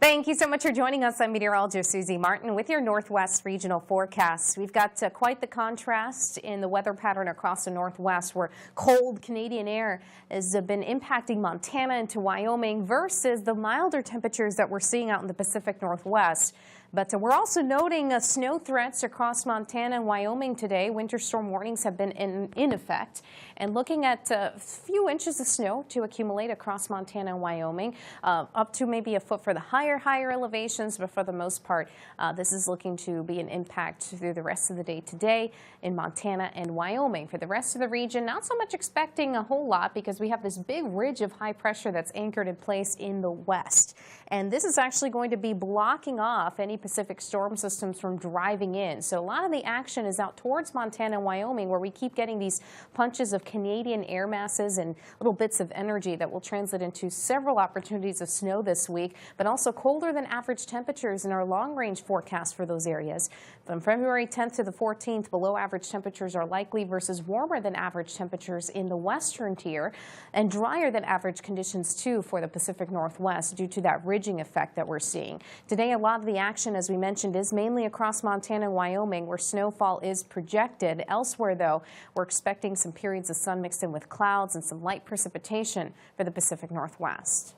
Thank you so much for joining us. I'm meteorologist Susie Martin with your Northwest regional forecast. We've got quite the contrast in the weather pattern across the Northwest, where cold Canadian air has been impacting Montana into Wyoming versus the milder temperatures that we're seeing out in the Pacific Northwest. But we're also noting snow threats across Montana and Wyoming today. Winter storm warnings have been in effect. And looking at a few inches of snow to accumulate across Montana and Wyoming, up to maybe a foot for the higher elevations. But for the most part, this is looking to be an impact through the rest of the day today in Montana and Wyoming. For the rest of the region, not so much expecting a whole lot because we have this big ridge of high pressure that's anchored in place in the west. And this is actually going to be blocking off any Pacific storm systems from driving in. So a lot of the action is out towards Montana and Wyoming, where we keep getting these punches of Canadian air masses and little bits of energy that will translate into several opportunities of snow this week, but also colder than average temperatures in our long-range forecast for those areas. From February 10th to the 14th, below average temperatures are likely versus warmer than average temperatures in the western tier, and drier than average conditions too for the Pacific Northwest due to that ridging effect that we're seeing. Today, a lot of the action, as we mentioned, is mainly across Montana and Wyoming, where snowfall is projected. Elsewhere, though, we're expecting some periods of sun mixed in with clouds and some light precipitation for the Pacific Northwest.